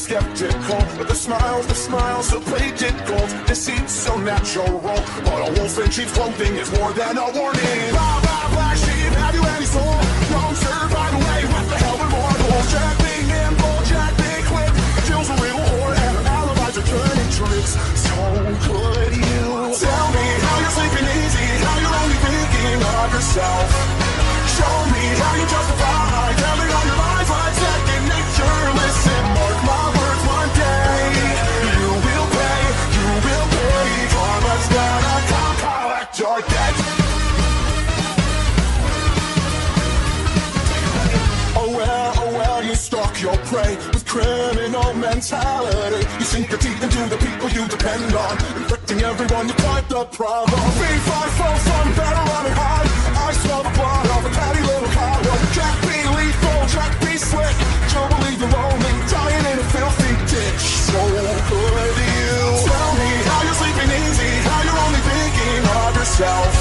skeptical, but the smiles so played it gold. It seems so natural, but a wolf in sheep's clothing is more than a warning. Blah, blah, black sheep, have you any soul? Wrong serve, by the way, what the hell would more gold? Jack being nimble, Jack being quick, Jill's a real whore, and her alibis are turning tricks. So could you tell me how you're sleeping easy, how you're only thinking of yourself? Show me how you justify telling all your lies like second nature. Listen, mark my words, one day you will pay, karma's gonna come collect your debt. Oh well, you stalk your prey with criminal mentality. You sink your teeth into the people you depend on, infecting everyone, you fight the problem. 3, 5, 4, from better running high. I smell the blood of a catty little cowboy. Jack be lethal, Jack be slick, Joe believe you're lonely, dying in a filthy ditch. So could you tell me how you're sleeping easy, how you're only thinking of yourself?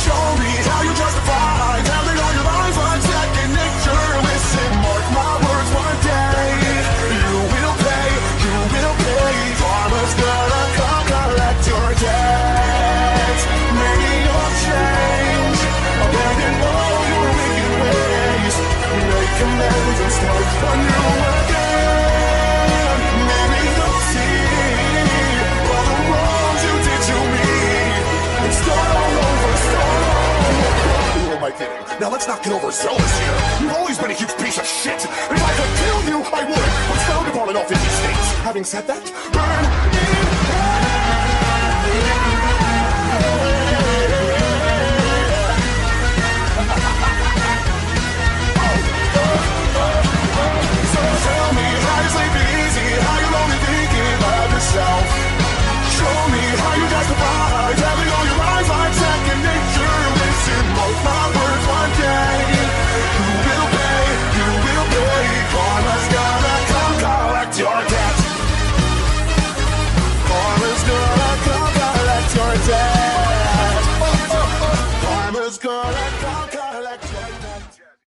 Show me how you justify telling all your lies like second nature. Listen, mark my words, one day you will pay, karma's gonna come collect your debt. Maybe you'll change, abandon all your wicked ways, make amends and start anew again. Maybe you'll see all the wrongs you did to me and start all over, Who am I kidding? Now let's not get overzealous here. You've always been a huge piece of shit. If I could kill you, I would. What's found upon in all 50 states? Having said that, burn